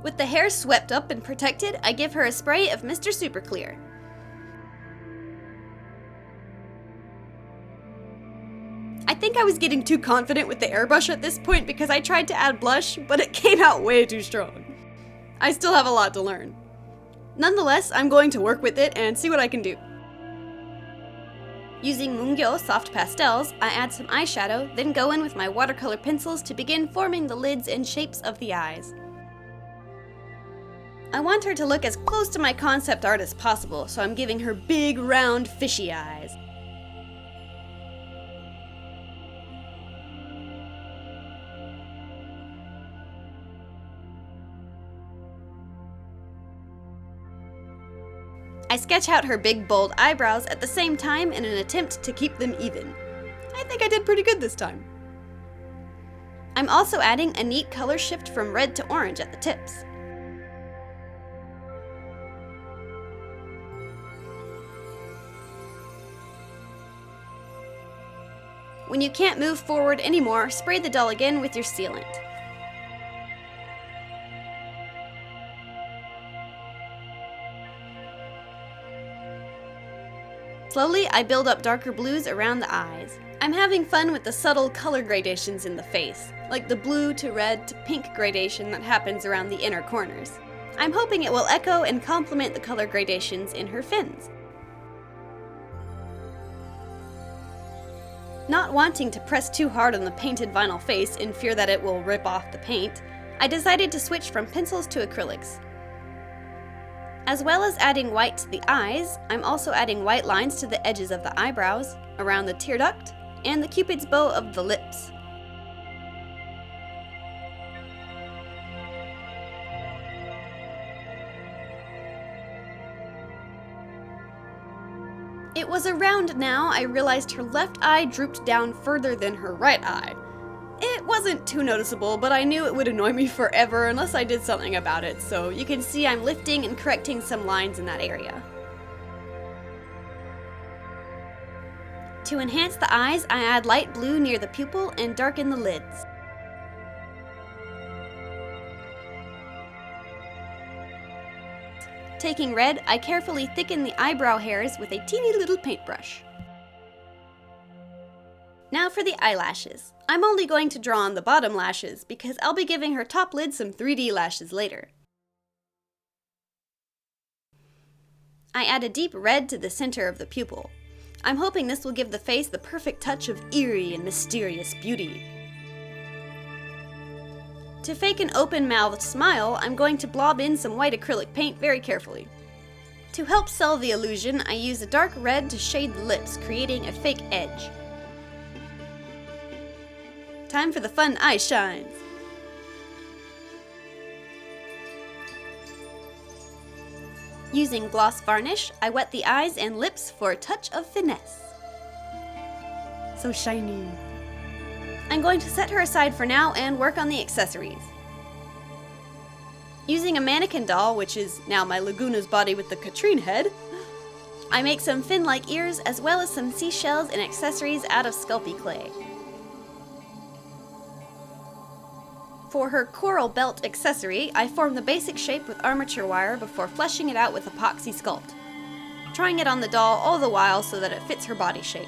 With the hair swept up and protected, I give her a spray of Mr. Super Clear. I think I was getting too confident with the airbrush at this point because I tried to add blush, but it came out way too strong. I still have a lot to learn. Nonetheless, I'm going to work with it and see what I can do. Using Mungyo soft pastels, I add some eyeshadow, then go in with my watercolor pencils to begin forming the lids and shapes of the eyes. I want her to look as close to my concept art as possible, so I'm giving her big, round, fishy eyes. I sketch out her big, bold eyebrows at the same time in an attempt to keep them even. I think I did pretty good this time. I'm also adding a neat color shift from red to orange at the tips. When you can't move forward anymore, spray the doll again with your sealant. Slowly, I build up darker blues around the eyes. I'm having fun with the subtle color gradations in the face, like the blue to red to pink gradation that happens around the inner corners. I'm hoping it will echo and complement the color gradations in her fins. Not wanting to press too hard on the painted vinyl face in fear that it will rip off the paint, I decided to switch from pencils to acrylics. As well as adding white to the eyes, I'm also adding white lines to the edges of the eyebrows, around the tear duct, and the cupid's bow of the lips. It was around now I realized her left eye drooped down further than her right eye. It wasn't too noticeable, but I knew it would annoy me forever unless I did something about it, so you can see I'm lifting and correcting some lines in that area. To enhance the eyes, I add light blue near the pupil and darken the lids. Taking red, I carefully thicken the eyebrow hairs with a teeny little paintbrush. Now for the eyelashes. I'm only going to draw on the bottom lashes because I'll be giving her top lid some 3D lashes later. I add a deep red to the center of the pupil. I'm hoping this will give the face the perfect touch of eerie and mysterious beauty. To fake an open-mouthed smile, I'm going to blob in some white acrylic paint very carefully. To help sell the illusion, I use a dark red to shade the lips, creating a fake edge. Time for the fun eye shines! Using gloss varnish, I wet the eyes and lips for a touch of finesse. So shiny. I'm going to set her aside for now and work on the accessories. Using a mannequin doll, which is now my Laguna's body with the Katrine head, I make some fin-like ears as well as some seashells and accessories out of Sculpey clay. For her coral belt accessory, I form the basic shape with armature wire before fleshing it out with epoxy sculpt, trying it on the doll all the while so that it fits her body shape.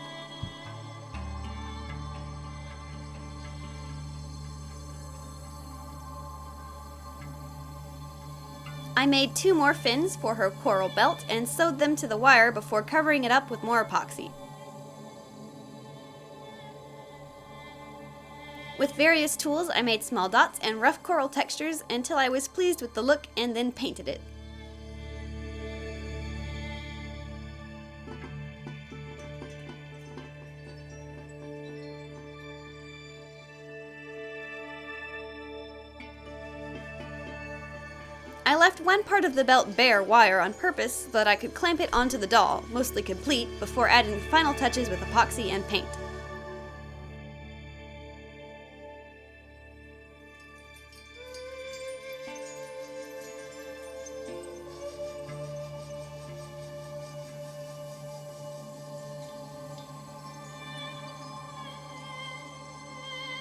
I made 2 more fins for her coral belt and sewed them to the wire before covering it up with more epoxy. With various tools, I made small dots and rough coral textures until I was pleased with the look and then painted it. I left one part of the belt bare wire on purpose so that I could clamp it onto the doll, mostly complete, before adding the final touches with epoxy and paint.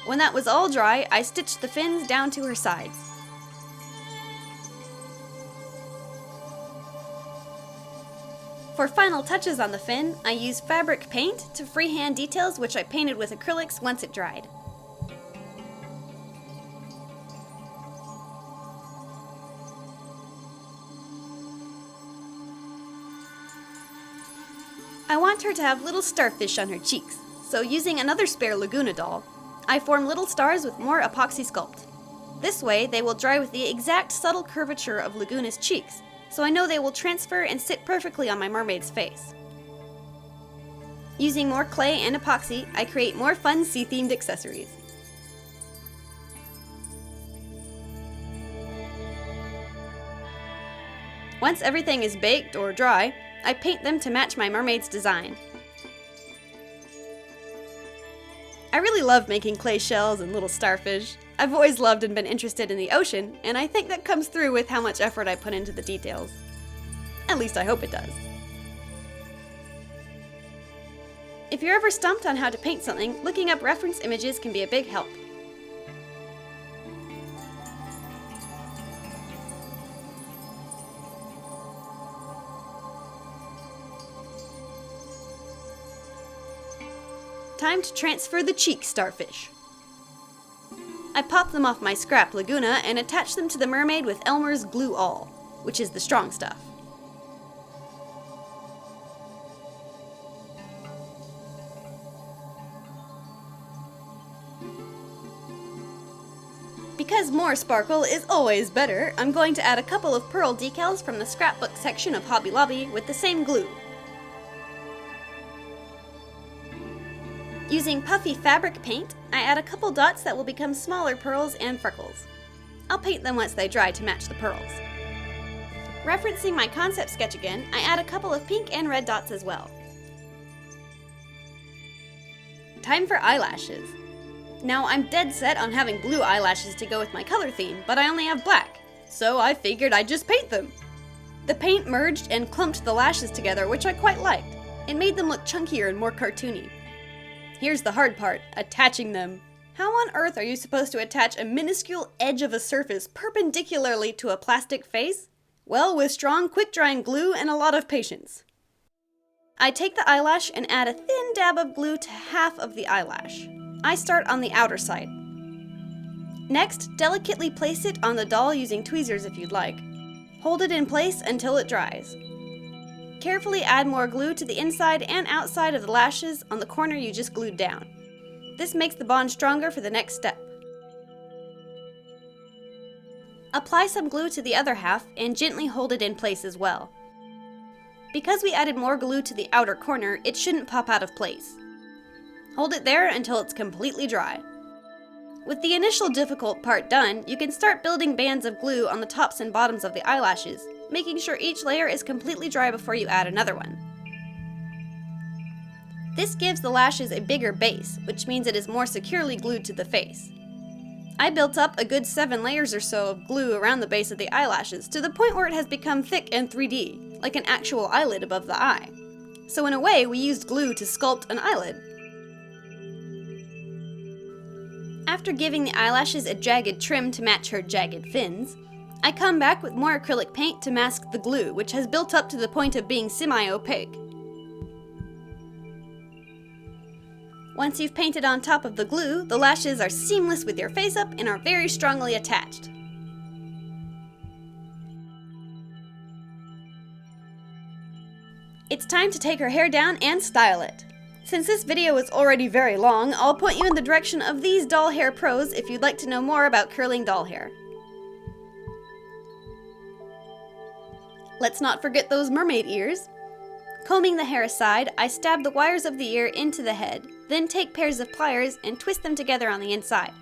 When that was all dry, I stitched the fins down to her sides. For final touches on the fin, I used fabric paint to freehand details which I painted with acrylics once it dried. I want her to have little starfish on her cheeks, so using another spare Laguna doll, I form little stars with more epoxy sculpt. This way, they will dry with the exact subtle curvature of Laguna's cheeks, so I know they will transfer and sit perfectly on my mermaid's face. Using more clay and epoxy, I create more fun sea-themed accessories. Once everything is baked or dry, I paint them to match my mermaid's design. I really love making clay shells and little starfish. I've always loved and been interested in the ocean, and I think that comes through with how much effort I put into the details. At least I hope it does. If you're ever stumped on how to paint something, looking up reference images can be a big help. Time to transfer the cheek starfish. I pop them off my scrap Laguna and attach them to the mermaid with Elmer's Glue All, which is the strong stuff. Because more sparkle is always better, I'm going to add a couple of pearl decals from the scrapbook section of Hobby Lobby with the same glue. Using puffy fabric paint, I add a couple dots that will become smaller pearls and freckles. I'll paint them once they dry to match the pearls. Referencing my concept sketch again, I add a couple of pink and red dots as well. Time for eyelashes. Now I'm dead set on having blue eyelashes to go with my color theme, but I only have black, so I figured I'd just paint them. The paint merged and clumped the lashes together, which I quite liked. It made them look chunkier and more cartoony. Here's the hard part, attaching them. How on earth are you supposed to attach a minuscule edge of a surface perpendicularly to a plastic face? Well, with strong, quick-drying glue and a lot of patience. I take the eyelash and add a thin dab of glue to half of the eyelash. I start on the outer side. Next, delicately place it on the doll using tweezers if you'd like. Hold it in place until it dries. Carefully add more glue to the inside and outside of the lashes on the corner you just glued down. This makes the bond stronger for the next step. Apply some glue to the other half and gently hold it in place as well. Because we added more glue to the outer corner, it shouldn't pop out of place. Hold it there until it's completely dry. With the initial difficult part done, you can start building bands of glue on the tops and bottoms of the eyelashes, making sure each layer is completely dry before you add another one. This gives the lashes a bigger base, which means it is more securely glued to the face. I built up a good 7 layers or so of glue around the base of the eyelashes to the point where it has become thick and 3D, like an actual eyelid above the eye. So in a way, we used glue to sculpt an eyelid. After giving the eyelashes a jagged trim to match her jagged fins, I come back with more acrylic paint to mask the glue, which has built up to the point of being semi-opaque. Once you've painted on top of the glue, the lashes are seamless with your face up and are very strongly attached. It's time to take her hair down and style it. Since this video is already very long, I'll point you in the direction of these doll hair pros if you'd like to know more about curling doll hair. Let's not forget those mermaid ears. Combing the hair aside, I stab the wires of the ear into the head, then take pairs of pliers and twist them together on the inside.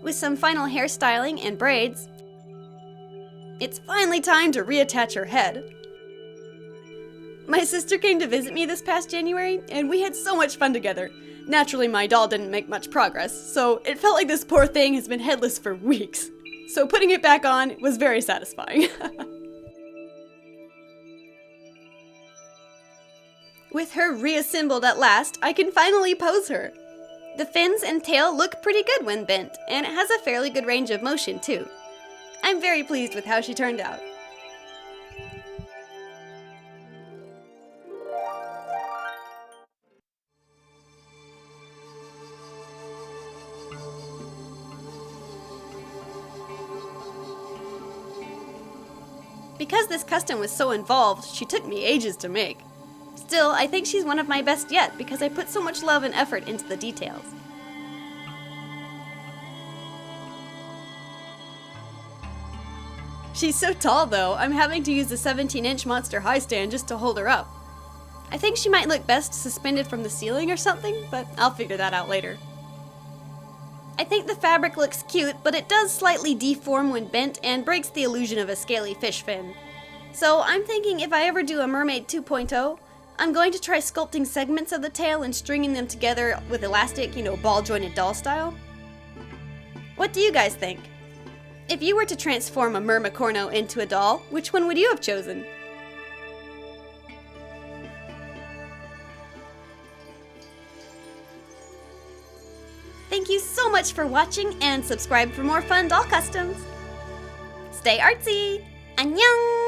With some final hairstyling and braids, it's finally time to reattach her head. My sister came to visit me this past January, and we had so much fun together. Naturally, my doll didn't make much progress, so it felt like this poor thing has been headless for weeks. So putting it back on was very satisfying. With her reassembled at last, I can finally pose her. The fins and tail look pretty good when bent, and it has a fairly good range of motion too. I'm very pleased with how she turned out. Because this custom was so involved, she took me ages to make. Still, I think she's one of my best yet because I put so much love and effort into the details. She's so tall though, I'm having to use the 17-inch Monster High stand just to hold her up. I think she might look best suspended from the ceiling or something, but I'll figure that out later. I think the fabric looks cute, but it does slightly deform when bent and breaks the illusion of a scaly fish fin. So I'm thinking if I ever do a Mermaid 2.0, I'm going to try sculpting segments of the tail and stringing them together with elastic, ball-jointed doll style. What do you guys think? If you were to transform a Mermicorno into a doll, which one would you have chosen? Thank you so much for watching and subscribe for more fun doll customs! Stay artsy! Annyeong!